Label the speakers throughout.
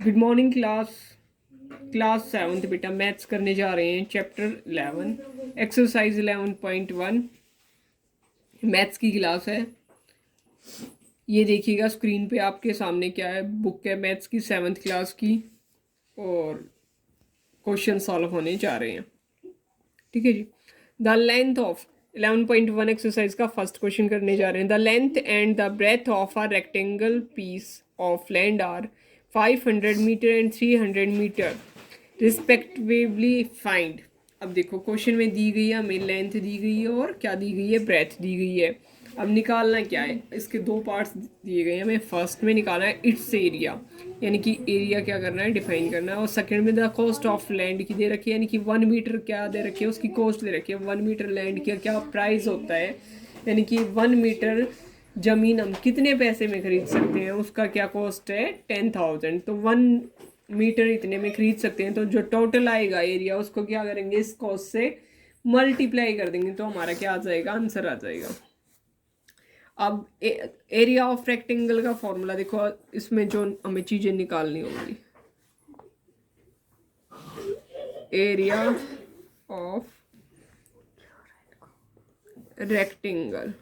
Speaker 1: Good morning class seventh बेटा maths करने जा रहे हैं चैप्टर 11 एक्सरसाइज 11.1 मैथ्स की क्लास है। ये देखिएगा स्क्रीन पे आपके सामने क्या है, बुक है मैथ्स की सेवन्थ क्लास की और क्वेश्चन सॉल्व होने जा रहे हैं। ठीक है जी। द लेंथ ऑफ 11.1 एक्सरसाइज का फर्स्ट क्वेश्चन करने जा रहे हैं। The length and the breadth of a rectangle piece of land are 500 metre and 300 metre respectively find. अब देखो क्वेश्चन में दी गई है, हमें लेंथ दी गई है और क्या दी गई है, ब्रेथ दी गई है। अब निकालना क्या है, इसके दो पार्ट्स दिए गए हैं, हमें फर्स्ट में निकालना है इट्स एरिया, यानी कि एरिया क्या करना है, डिफाइन करना है। और सेकंड में द कॉस्ट ऑफ लैंड की दे रखी है, यानी कि 1 मीटर क्या दे रखी है, उसकी कॉस्ट दे रखी है। 1 मीटर लैंड का क्या प्राइस होता है, यानी कि 1 मीटर ज़मीन हम कितने पैसे में खरीद सकते हैं, उसका क्या कॉस्ट है 10,000। तो 1 मीटर इतने में खरीद सकते हैं, तो जो टोटल आएगा एरिया उसको क्या करेंगे, इस कॉस्ट से मल्टीप्लाई कर देंगे, तो हमारा क्या आ जाएगा, आंसर आ जाएगा। अब एरिया ऑफ रेक्टेंगल का फॉर्मूला देखो, इसमें जो हमें चीज़ें निकालनी होंगी, एरिया ऑफ रेक्टेंगल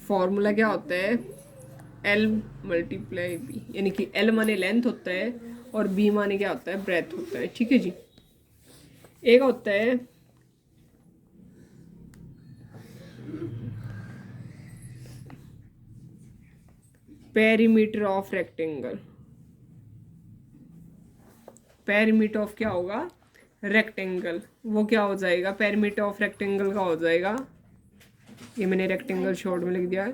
Speaker 1: फॉर्मूला क्या होता है, L मल्टीप्लाई बी, यानी कि L माने लेंथ होता है और B माने क्या होता है, ब्रेथ होता है। ठीक है जी। एक होता है perimeter of rectangle. Perimeter of क्या होगा, रेक्टेंगल, वो क्या हो जाएगा, पेरीमीटर ऑफ रेक्टेंगल का हो जाएगा, ये मैंने रेक्टेंगल शॉर्ट में लिख दिया है,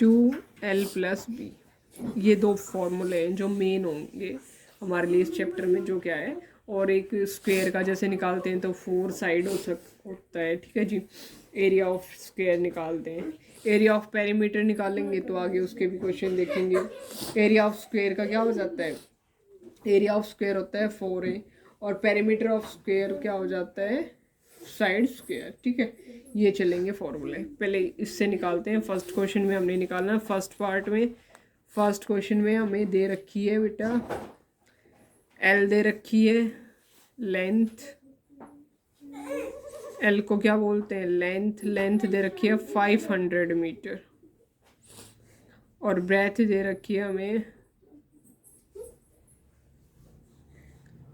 Speaker 1: 2L + B। ये दो फॉर्मूले हैं जो मेन होंगे हमारे लिए इस चैप्टर में, जो क्या है। और एक स्क्वायर का जैसे निकालते हैं तो 4 साइड होता है। ठीक है जी। एरिया ऑफ स्क्वायर निकालते हैं, एरिया ऑफ पेरीमीटर निकालेंगे तो आगे उसके भी क्वेश्चन देखेंगे। एरिया ऑफ स्क्वायर का क्या हो जाता है, एरिया ऑफ स्क्वायर होता है 4A और पेरीमीटर ऑफ स्क्वायर क्या हो जाता है, साइड स्क्वायर। ठीक है, ये चलेंगे फॉर्मूले। पहले इससे निकालते हैं। फर्स्ट क्वेश्चन में हमने निकालना, फर्स्ट पार्ट में, फर्स्ट क्वेश्चन में हमें दे रखी है बेटा L दे रखी है, लेंथ, L को क्या बोलते हैं, लेंथ, लेंथ दे रखी है 500 मीटर और ब्रेथ दे रखी है हमें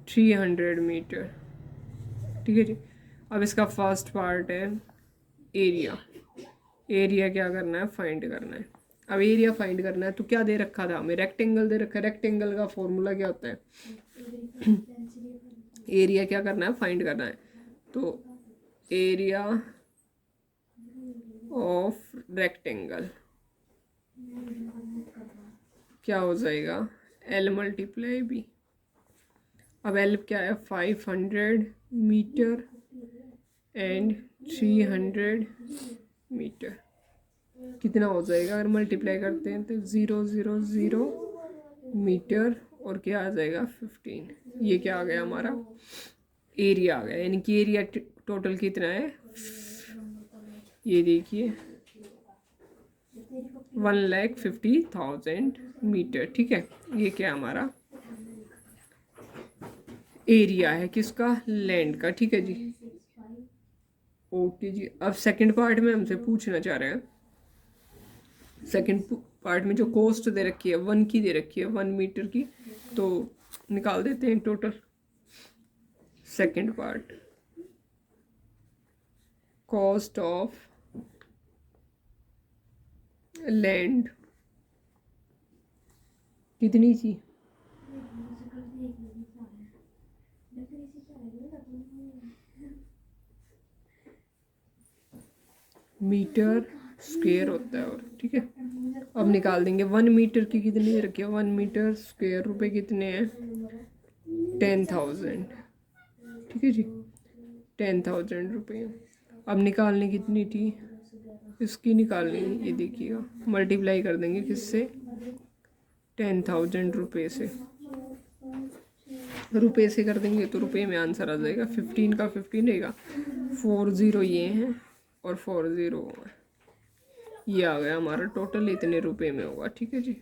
Speaker 1: 300 मीटर। ठीक है जी। अब इसका फर्स्ट पार्ट है एरिया। एरिया क्या करना है, फाइंड करना है। अब एरिया फाइंड करना है तो क्या दे रखा था हमें, रेक्टेंगल दे रखा है। रेक्टेंगल का फॉर्मूला क्या होता है, एरिया क्या करना है, फाइंड करना है। तो एरिया ऑफ रेक्टेंगल क्या हो जाएगा, L × B। अब L क्या है, 500 मीटर एंड 300 मीटर, कितना हो जाएगा अगर मल्टीप्लाई करते हैं तो 000 मीटर और क्या आ जाएगा 15। ये क्या आ गया हमारा, एरिया आ गया, यानी कि एरिया टोटल कितना है, ये देखिए 1,50,000 मीटर। ठीक है, ये क्या हमारा एरिया है, किसका, लैंड का। ठीक है जी। ओके जी। अब सेकंड पार्ट में हमसे पूछना चाह रहे हैं, सेकंड पार्ट में जो कॉस्ट दे रखी है 1 की दे रखी है, 1 मीटर की, तो निकाल देते हैं total. Second part, cost of land कितनी थी, मीटर स्क्वायर होता है और। ठीक है, अब निकाल देंगे 1 मीटर की कितनी दे रखी है, 1 मीटर स्क्वायर रुपए कितने हैं, 10,000। ठीक है जी, 10,000 रुपये। अब निकालनी कितनी थी, इसकी निकालनी, ये देखिएगा मल्टीप्लाई कर देंगे किससे, 10,000 रुपये से, रुपये से कर देंगे तो रुपये में आंसर आ जाएगा। 15 का 15 रहेगा, 40 ये हैं और 40 ये आ गया हमारा टोटल, इतने रुपये में होगा। ठीक है जी।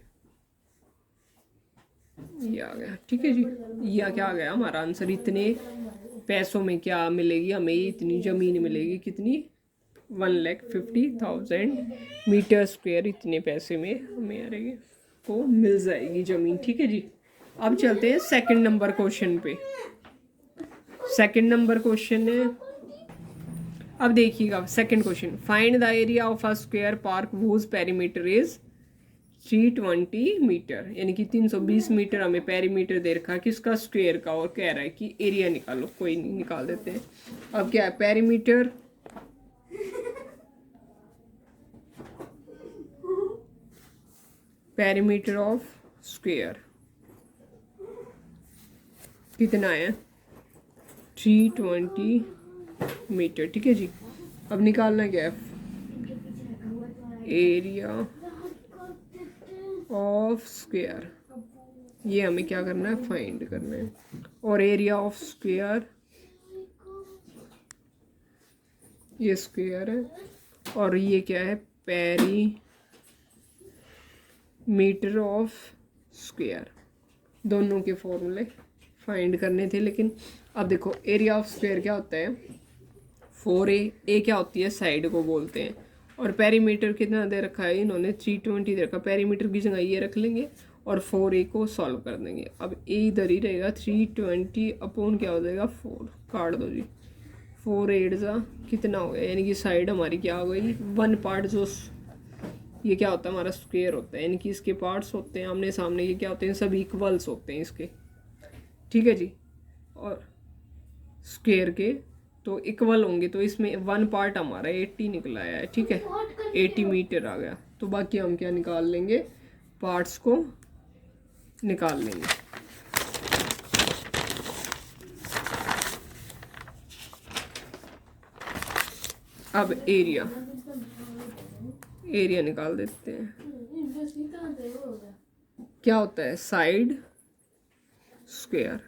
Speaker 1: ये आ गया, ठीक है जी। ये क्या आ गया हमारा आंसर। इतने पैसों में क्या मिलेगी हमें, इतनी ज़मीन मिलेगी, कितनी, 1,50,000 मीटर स्क्वायर, इतने पैसे में हमें अरे को मिल जाएगी ज़मीन, ठीक है जी। अब चलते हैं सेकंड नंबर क्वेश्चन पे। सेकंड नंबर क्वेश्चन है, अब देखिएगा second question, find the area of a square park whose perimeter is 320 metre, यानी कि 320 मीटर हमें पेरीमीटर दे रखा है किसका, स्क्वायर का, और कह रहा है कि एरिया निकालो। कोई नहीं, निकाल देते हैं। अब क्या है, पेरीमीटर पेरीमीटर ऑफ स्क्वायर कितना है, 320 मीटर, ठीक है जी। अब निकालना क्या है, एरिया ऑफ स्क्वायर, ये हमें क्या करना है, फाइंड करना है। और एरिया ऑफ स्क्वायर, ये स्क्वायर है, और ये क्या है, पेरीमीटर ऑफ स्क्वायर। दोनों के फॉर्मूले फाइंड करने थे, लेकिन अब देखो एरिया ऑफ स्क्वायर क्या होता है, 4a क्या होती है, साइड को बोलते हैं। और पेरीमीटर कितना दे रखा है इन्होंने, 320 दे रखा। पेरीमीटर की जगह ये रख लेंगे और 4a को सॉल्व कर देंगे। अब a इधर ही रहेगा, 320 अपॉन क्या हो जाएगा, 4, काट दो जी, 4 8 जा कितना हो गया, यानी कि साइड हमारी क्या हो गई, 1 पार्ट जो ये क्या होता है हमारा स्क्वायर होता है, यानी कि इसके पार्ट्स होते हैं आमने सामने, ये क्या होते हैं, सब इक्वल्स होते हैं इसके, ठीक है जी। और स्क्वायर के तो इक्वल होंगे, तो इसमें 1 पार्ट हमारा 80 निकला है, ठीक है, 80 मीटर आ गया। तो बाकी हम क्या निकाल लेंगे, पार्ट्स को निकाल लेंगे। अब एरिया निकाल देते हैं। क्या होता है, side square.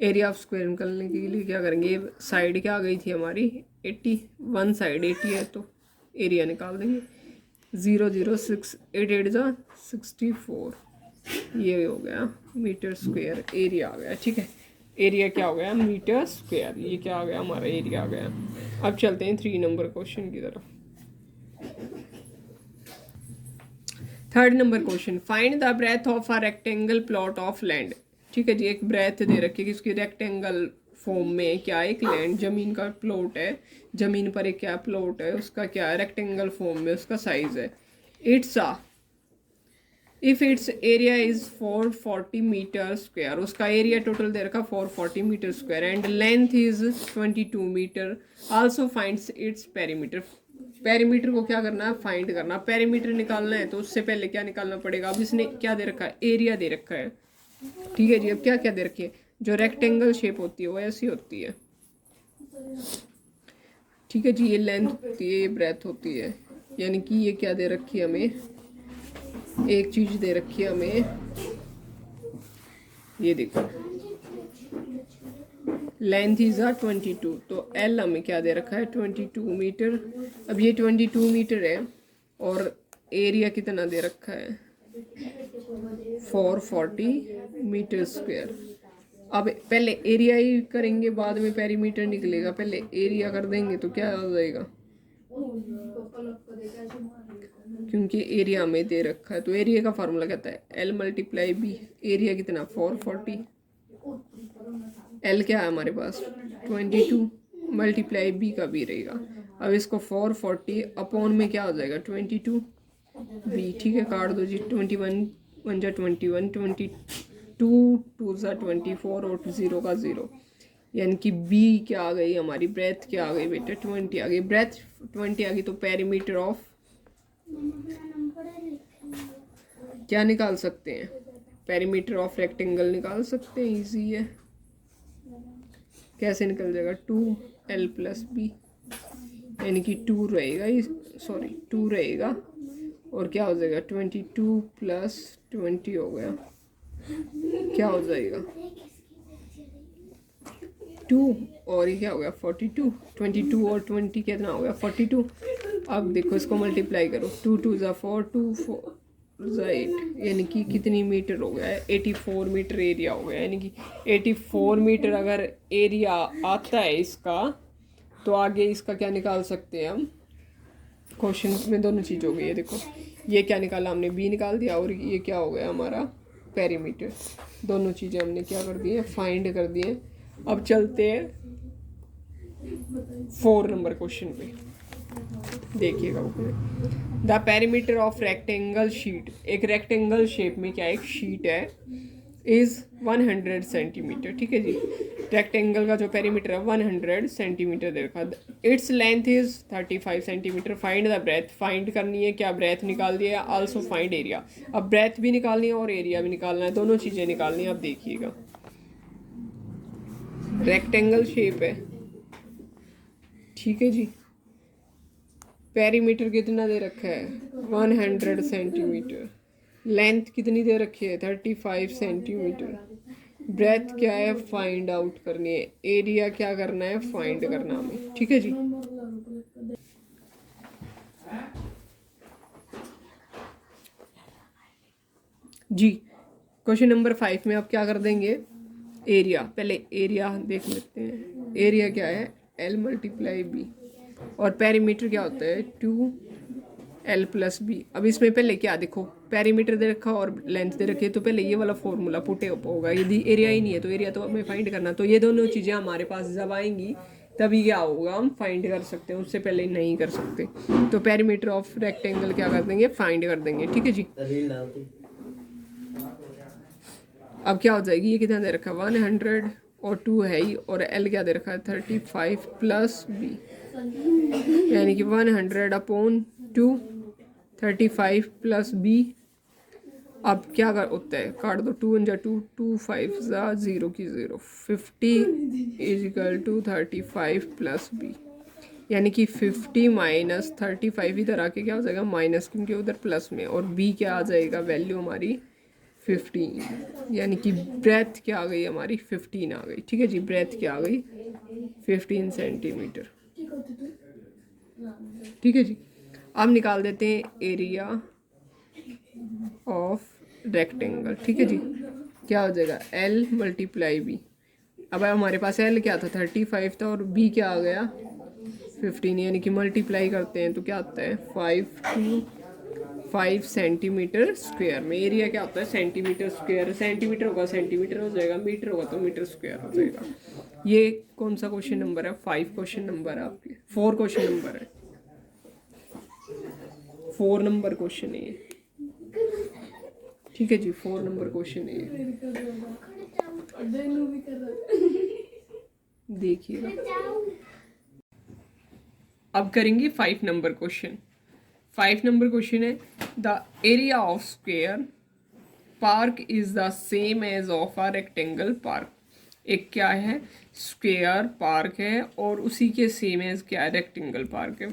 Speaker 1: Area of square निकालने के लिए क्या करेंगे, साइड क्या आ गई थी हमारी 80, 1 साइड 80 है, तो एरिया निकाल देंगे। 0 0 6 8 8 जा 64, ये हो गया मीटर स्क्वायर, एरिया आ गया, ठीक है। एरिया क्या हो गया, मीटर स्क्वायर, ये क्या आ गया हमारा, एरिया आ गया। अब चलते हैं 3 नंबर क्वेश्चन की तरफ। Third number question, find the breadth of a rectangle plot of land, ठीक है जी। एक ब्रेथ दे रखी है कि उसकी रेक्टेंगल फॉर्म में क्या है, एक लैंड जमीन का प्लॉट है, जमीन पर एक क्या प्लॉट है, उसका क्या है, रेक्टेंगल फॉर्म में उसका साइज है। It's a if its area is 440 metre square, उसका एरिया टोटल दे रखा 440 metre square, and length is 22 metre, also finds its perimeter. Perimeter को क्या करना है, फाइंड करना। पेरीमीटर निकालना है तो उससे पहले क्या निकालना पड़ेगा, अब इसने क्या दे रखा है, एरिया दे रखा है, ठीक है जी। अब क्या क्या दे रखी है, जो रेक्टेंगल शेप होती है वो ऐसी होती है, ठीक है जी। ये लेंथ होती है, ये ब्रेथ होती है, यानी कि ये क्या दे रखी है हमें, एक चीज दे रखी है हमें, ये देखो लेंथ इज 22, तो एल हमें क्या दे रखा है, 22 मीटर। अब ये 22 मीटर है, और एरिया कितना दे रखा है, 440 मीटर स्क्वायर। अब पहले एरिया ही करेंगे, बाद में पेरीमीटर निकलेगा, पहले एरिया कर देंगे तो क्या हो जाएगा, क्योंकि एरिया में दे रखा है। तो एरिया का फार्मूला कहता है L × B, एरिया कितना 440, L क्या है हमारे पास 22, × B का भी रहेगा। अब इसको 440 अपॉन में क्या हो जाएगा 22 B, ठीक है, काट दो जी, 21 1 जा 21, 22 2 जा 24 और 0 का 0, यानी कि B क्या आ गई हमारी, ब्रेथ क्या आ गई बेटा 20 आ गई, ब्रेथ 20 आ गई। तो पेरीमीटर ऑफ क्या निकाल सकते हैं, पेरीमीटर ऑफ रेक्टेंगल निकाल सकते हैं, इजी है। कैसे निकल जाएगा, 2L + B, यानी कि 2 रहेगा, सॉरी 2 रहेगा, और क्या हो जाएगा 22 + 20 हो गया, क्या हो जाएगा 2, और ये क्या हो गया 42, 22 और 20 कितना हो गया 42। अब देखो इसको मल्टीप्लाई करो, 2 2 = 4, 2 4 राइट, यानी कि कितनी मीटर हो गया है, 84 मीटर एरिया हो गया, यानी कि 84 मीटर अगर एरिया आता है इसका, तो आगे इसका क्या निकाल सकते हैं हम। क्वेश्चन में दोनों चीज़ हो गई है, देखो ये क्या निकाला हमने, बी निकाल दिया, और ये क्या हो गया हमारा पेरीमीटर। दोनों चीज़ें हमने क्या कर दी है, फाइंड कर दी है। अब चलते हैं 4 नंबर क्वेश्चन पे, देखिएगा the perimeter of rectangle sheet. एक रेक्टेंगल शेप में क्या एक शीट है, इज़ 100 सेंटीमीटर, ठीक है जी। रेक्टेंगल का जो पेरीमीटर है 100 सेंटीमीटर दे रखा, its length is 35 centimetre. Find the breadth, find करनी है क्या, ब्रेथ निकाल दिया, आल्सो फाइंड एरिया। अब ब्रेथ भी निकालनी है और एरिया भी निकालना है, दोनों चीज़ें निकालनी है। अब देखिएगा रेक्टेंगल शेप है, ठीक है जी, पेरीमीटर कितना दे रखा है 100 सेंटीमीटर, लेंथ कितनी दे रखी है 35 सेंटीमीटर, ब्रेथ क्या है फाइंड आउट करनी है, एरिया क्या करना है फाइंड करना हमें, ठीक है जी। जी क्वेश्चन नंबर 5 में आप क्या कर देंगे, एरिया, पहले एरिया देख लेते हैं। एरिया क्या है L × B, और पेरीमीटर क्या होता है 2L + B। अब इसमें पहले क्या देखो, पेरीमीटर दे रखा और लेंथ दे रखी है, तो पहले ये वाला फॉर्मूला पुट अप होगा। यदि एरिया ही नहीं है तो एरिया तो हमें फाइंड करना, तो ये दोनों चीज़ें हमारे पास जब आएंगी तभी क्या होगा, हम फाइंड कर सकते हैं, उससे पहले नहीं कर सकते। तो पेरीमीटर ऑफ रेक्टेंगल क्या कर देंगे, फाइंड कर देंगे, ठीक है जी। अब क्या हो जाएगी, ये कितना दे रखा है 100 और 2 है ही, और L क्या दे रखा है 35 + B, यानी कि 100/2 35 + B। अब क्या कर होता है, काट दो, 2 × 2 2 5 0 की 0, 50 = 35 + B, यानी कि 50 - 35 इधर आके क्या हो जाएगा माइनस, क्योंकि उधर प्लस में, और B क्या आ जाएगा वैल्यू हमारी 15, यानी कि ब्रेथ क्या आ गई हमारी 15 आ गई, ठीक है जी। ब्रेथ क्या आ गई 15 सेंटीमीटर, ठीक है जी। अब निकाल देते हैं एरिया ऑफ रेक्टेंगल, ठीक है जी। क्या हो जाएगा L × B। अब हमारे पास L क्या था 35 था, और B क्या आ गया 15, यानी कि मल्टीप्लाई करते हैं तो क्या आता है 5 सेंटीमीटर स्क्वायर में। एरिया क्या होता है सेंटीमीटर स्क्वायर, सेंटीमीटर होगा सेंटीमीटर हो जाएगा, मीटर होगा तो मीटर स्क्वायर हो जाएगा। ये कौन सा क्वेश्चन नंबर है, 5 क्वेश्चन नंबर है आपके, 4 क्वेश्चन नंबर है, 4 नंबर क्वेश्चन है ये, ठीक है जी। 4 नंबर क्वेश्चन है ये, देखिएगा। अब करेंगे 5 नंबर क्वेश्चन। 5 नंबर क्वेश्चन है the area of square park is the same as of a rectangle park. एक क्या है स्क्वायर पार्क है और उसी के सेम एज क्या है रेक्टेंगल पार्क है।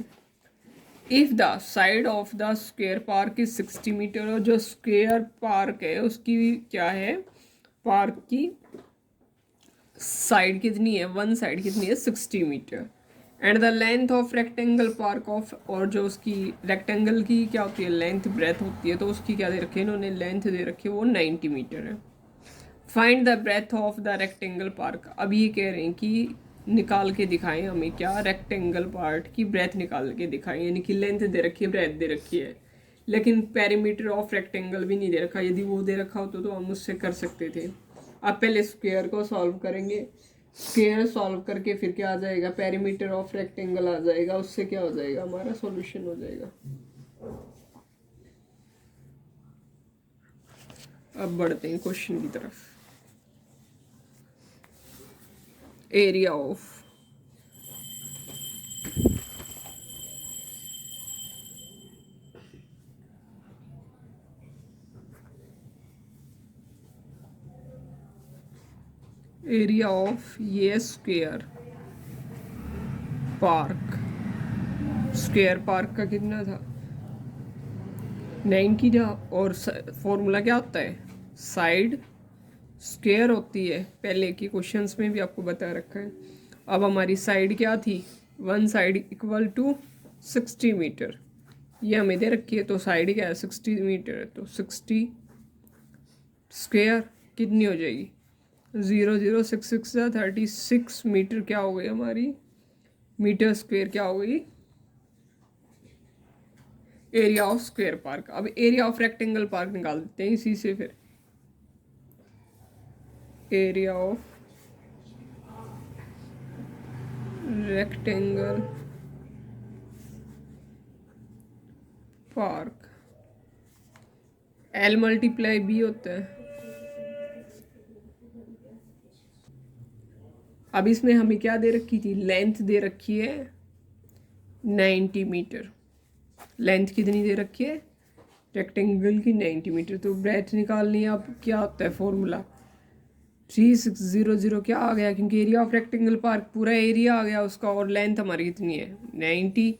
Speaker 1: If the side of the square park is 60 metre, और जो स्क्वायर पार्क है उसकी क्या है, पार्क की साइड कितनी है, वन साइड कितनी है 60 metre, and the length of rectangle park of, और जो उसकी रेक्टेंगल की क्या होती है लेंथ ब्रेथ होती है, तो उसकी क्या दे रखी है इन्होंने, लेंथ दे रखी है वो 90 मीटर है। Find the breadth of the rectangle park. अब ये कह रहे हैं कि निकाल के दिखाएं हमें क्या, रेक्टेंगल पार्ट की ब्रेथ निकाल के दिखाएं, यानी कि लेंथ दे रखी है ब्रेथ दे रखी है, लेकिन पेरीमीटर ऑफ रेक्टेंगल भी नहीं दे रखा। यदि वो दे रखा होता तो हम उससे कर सकते थे। अब पहले स्क्वायर को सॉल्व करेंगे, स्क्वायर सॉल्व करके फिर क्या आ जाएगा पेरीमीटर ऑफ रेक्टेंगल आ जाएगा, उससे क्या हो जाएगा हमारा सॉल्यूशन हो जाएगा। अब बढ़ते हैं क्वेश्चन की तरफ। एरिया ऑफ एरिया ऑफ ये स्क्वायर पार्क, स्क्वायर पार्क का कितना था 90 था, और फॉर्मूला क्या होता है साइड स्क्वायर होती है, पहले के क्वेश्चंस में भी आपको बता रखा है। अब हमारी साइड क्या थी, वन साइड = 60 मीटर, ये हमें दे रखी है, तो साइड क्या है 60 मीटर है, तो 60 स्क्वायर कितनी हो जाएगी 0.066 मीटर क्या हो गई हमारी मीटर स्क्वायर क्या हो गई एरिया ऑफ स्क्वायर पार्क। अब एरिया ऑफ रेक्टेंगल पार्क निकाल देते हैं इसी से फिर। Area of rectangle park L multiply B होता है। अब इसमें हमें क्या दे रखी थी लेंथ दे रखी है 90 मीटर। लेंथ कितनी दे रखी है रेक्टेंगल की 90 मीटर। तो ब्रेथ निकालनी है। अब क्या होता है फॉर्मूला 3600 क्या आ गया क्योंकि एरिया ऑफ रेक्टेंगल पार्क पूरा एरिया आ गया उसका और लेंथ हमारी कितनी है 90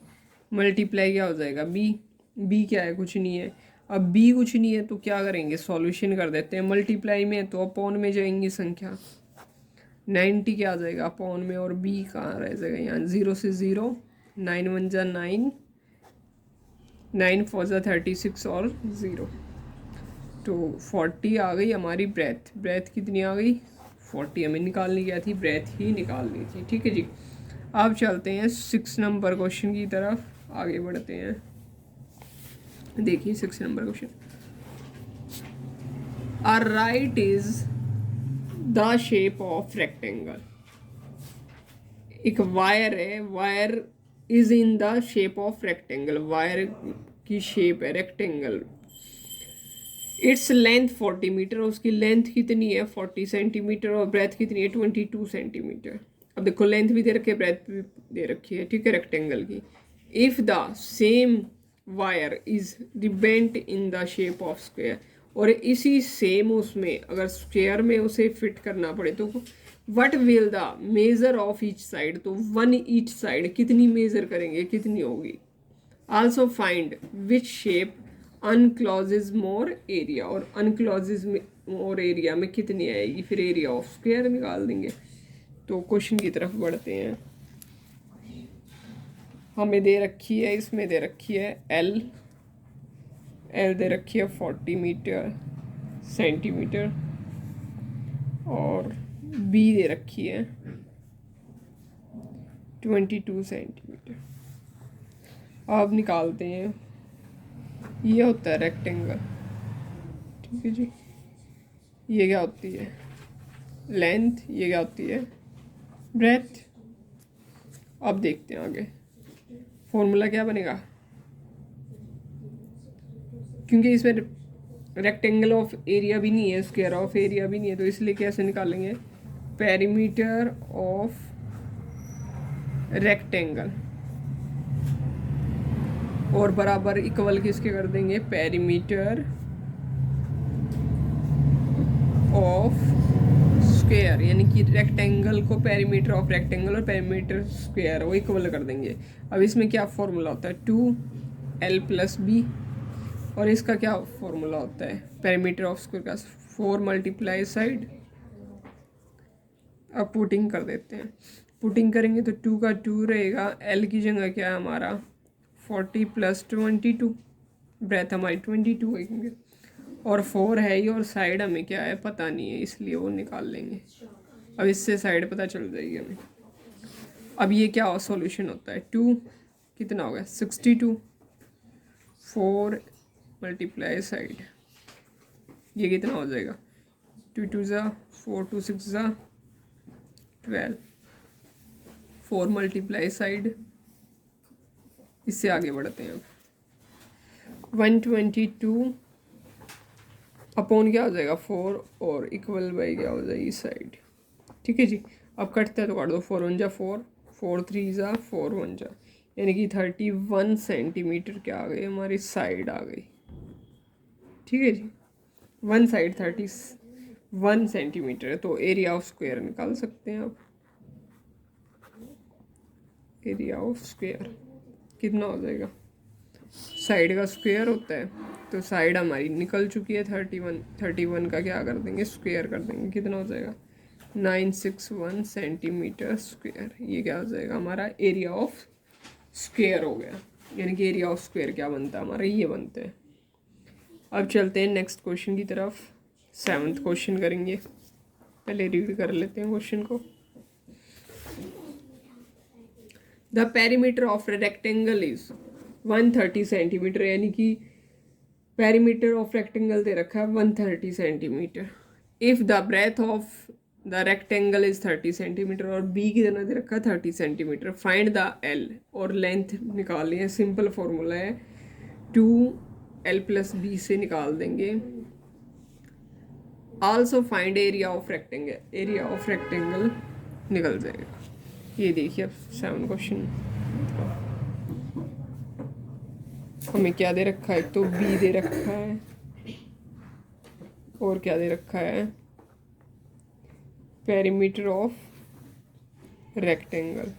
Speaker 1: मल्टीप्लाई क्या हो जाएगा बी क्या है कुछ नहीं है। अब बी कुछ नहीं है तो क्या करेंगे सॉल्यूशन कर देते हैं। मल्टीप्लाई में तो अपॉन में जाएंगी संख्या 90 क्या आ जाएगा अपॉन में और बी कहाँ रह जाएगा यहाँ 0 से 0 9 1 जा 9 9 4 जा 36 और 0 तो 40 आ गई हमारी ब्रेथ कितनी आ गई 40 हमें निकालनी क्या थी ब्रेथ ही निकालनी थी। ठीक है जी। अब चलते हैं 6 नंबर क्वेश्चन की तरफ आगे बढ़ते हैं। देखिए 6 number question a right is the shape of rectangle. एक वायर है wire is in the shape of rectangle wire की शेप है रेक्टेंगल। इट्स लेंथ 40 मीटर और उसकी लेंथ कितनी है 40 सेंटीमीटर और ब्रेथ कितनी है 22 सेंटीमीटर। अब देखो लेंथ भी दे रखी है ब्रेथ भी दे रखी है ठीक है रेक्टेंगल की। If the same wire is rebent in the shape of square और इसी सेम उसमें अगर स्क्वायर में उसे फिट करना पड़े तो what will the measure of each side. तो 1 ईच साइड कितनी मेजर करेंगे कितनी होगी। Also find which shape encloses more area और अनक्लॉजेज में मोर एरिया में कितनी आएगी फिर एरिया ऑफ स्क्वायर निकाल देंगे। तो क्वेश्चन की तरफ बढ़ते हैं। हमें दे रखी है इसमें दे रखी है एल दे रखी है 40 मीटर सेंटीमीटर और बी दे रखी है 22 सेंटीमीटर। अब निकालते हैं ये होता है रेक्टेंगल ठीक है जी। ये क्या होती है लेंथ ये क्या होती है ब्रेथ। अब देखते हैं आगे फॉर्मूला क्या बनेगा क्योंकि इसमें रेक्टेंगल ऑफ एरिया भी नहीं है स्क्वायर ऑफ एरिया भी नहीं है तो इसलिए कैसे निकालेंगे पेरीमीटर ऑफ रेक्टेंगल और बराबर इक्वल किसके कर देंगे पेरीमीटर ऑफ स्क्वायर यानी कि रेक्टेंगल को पेरीमीटर ऑफ रेक्टेंगल और पेरीमीटर स्क्वायर वो इक्वल कर देंगे। अब इसमें क्या फॉर्मूला होता है 2l + b और इसका क्या फॉर्मूला होता है पेरीमीटर ऑफ स्क्वायर का 4 मल्टीप्लाई साइड। अब पुटिंग कर देते हैं। पुटिंग करेंगे तो 2 का 2 रहेगा l की जगह क्या है हमारा 40 + 22 ब्रेथ हमारी 22 होंगे और 4 है ही और साइड हमें क्या है पता नहीं है इसलिए वो निकाल लेंगे। अब इससे साइड पता चल जाएगी हमें। अब ये क्या सॉल्यूशन होता है 2 कितना हो गया 62 4 मल्टीप्लाई साइड ये कितना हो जाएगा 2 2 ज़ा 4 2 6 ज़ा 12 4 मल्टीप्लाई साइड। इससे आगे बढ़ते हैं। अब 122 अपॉन क्या हो जाएगा 4 और इक्वल बाई क्या हो जाएगी साइड। ठीक है जी। अब कटता है तो काट दो 4 1 जा 4 4 3 जा 4 1 जा यानी कि 31 सेंटीमीटर क्या आ गई हमारी साइड आ गई। ठीक है जी। 1 साइड 31 सेंटीमीटर है तो एरिया ऑफ स्क्वायर निकाल सकते हैं। अब एरिया ऑफ स्क्वायर कितना हो जाएगा साइड का स्क्वायर होता है तो साइड हमारी निकल चुकी है 31 का क्या कर देंगे स्क्वायर कर देंगे कितना हो जाएगा 961 सेंटीमीटर स्क्वायर। ये क्या हो जाएगा हमारा एरिया ऑफ स्क्वायर हो गया। यानी कि एरिया ऑफ स्क्वायर क्या बनता है हमारा, ये बनता है। अब चलते हैं नेक्स्ट क्वेश्चन की तरफ। 7th क्वेश्चन करेंगे, पहले रीड कर लेते हैं क्वेश्चन को। The perimeter of rectangle is 130 centimetre, यानी कि पेरीमीटर ऑफ रेक्टेंगल दे रखा है 130 centimetre. If the breadth of the rectangle is 30 centimetre, और बी की तरह दे रखा है 30 सेंटीमीटर। फाइंड द एल, और लेंथ निकालनी है। सिंपल फॉर्मूला है 2l+b से निकाल देंगे। Also find area of rectangle, area of rectangle निकल जाएगा। ये देखिए अब 7 क्वेश्चन हमें क्या दे रखा है, तो बी दे रखा है, और क्या दे रखा है, पेरीमीटर ऑफ रेक्टेंगल।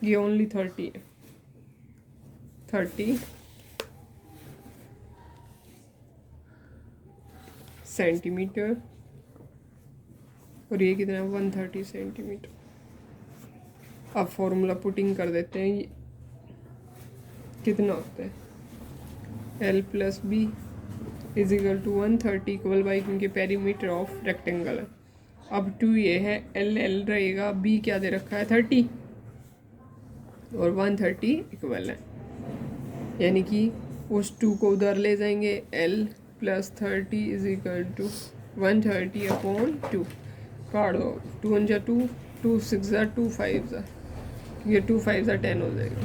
Speaker 1: ये ओनली 30 है, 30 सेंटीमीटर, और ये कितना है 130 सेंटीमीटर। अब फॉर्मूला पुटिंग कर देते हैं, ये कितना होता है, l+b is equal to 130 equal by, क्योंकि पेरीमीटर ऑफ रेक्टेंगल है। अब 2 ये है, l रहेगा, b क्या दे रखा है 30, और 130 इक्वल है, यानी कि उस 2 को उधर ले जाएंगे। l+30 इज इक्वल टू 130/2, काट दो, 2 1 जा 2, 2 6 जा 2 5 जा, ये 2 5 जा 10 हो जाएगा।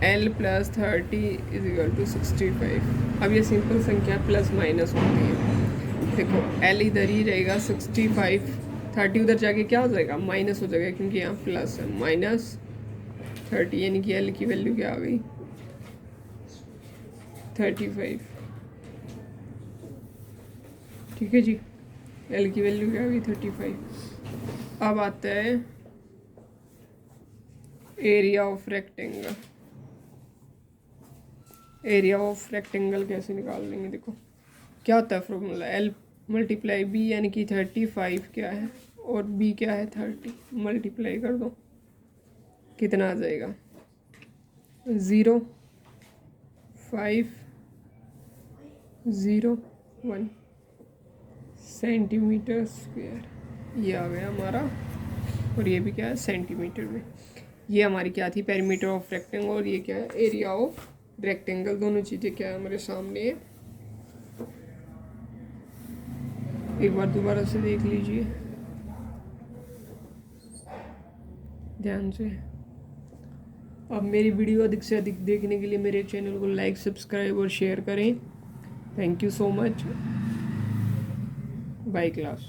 Speaker 1: l+30 is equal to 65। अब ये सिंपल संख्या प्लस माइनस होती है। देखो l इधर ही रहेगा, 65, 30 उधर जाके क्या हो जाएगा, माइनस हो जाएगा, क्योंकि यहाँ प्लस है। -30, यानी कि l की वैल्यू क्या आ गई 35। ठीक है जी, l की वैल्यू क्या आ गई 35। अब आता है area of rectangle. Area of rectangle कैसे निकाल लेंगे, देखो क्या होता है फॉर्मूला, l+b, यानी कि 35 क्या है, और b क्या है 30, मल्टीप्लाई कर दो, कितना आ जाएगा 0 5 0 1 सेंटीमीटर स्क्वायर, ये आ गया हमारा। और ये भी क्या है सेंटीमीटर में। ये हमारी क्या थी, पेरीमीटर ऑफ रेक्टेंगल, और ये क्या है एरिया ऑफ रेक्टेंगल। दोनों चीज़ें क्या है हमारे सामने है। एक बार दोबारा से देख लीजिए ध्यान से। अब मेरी वीडियो अधिक से अधिक देखने के लिए मेरे चैनल को लाइक, सब्सक्राइब और शेयर करें। Thank you so much. Bye class.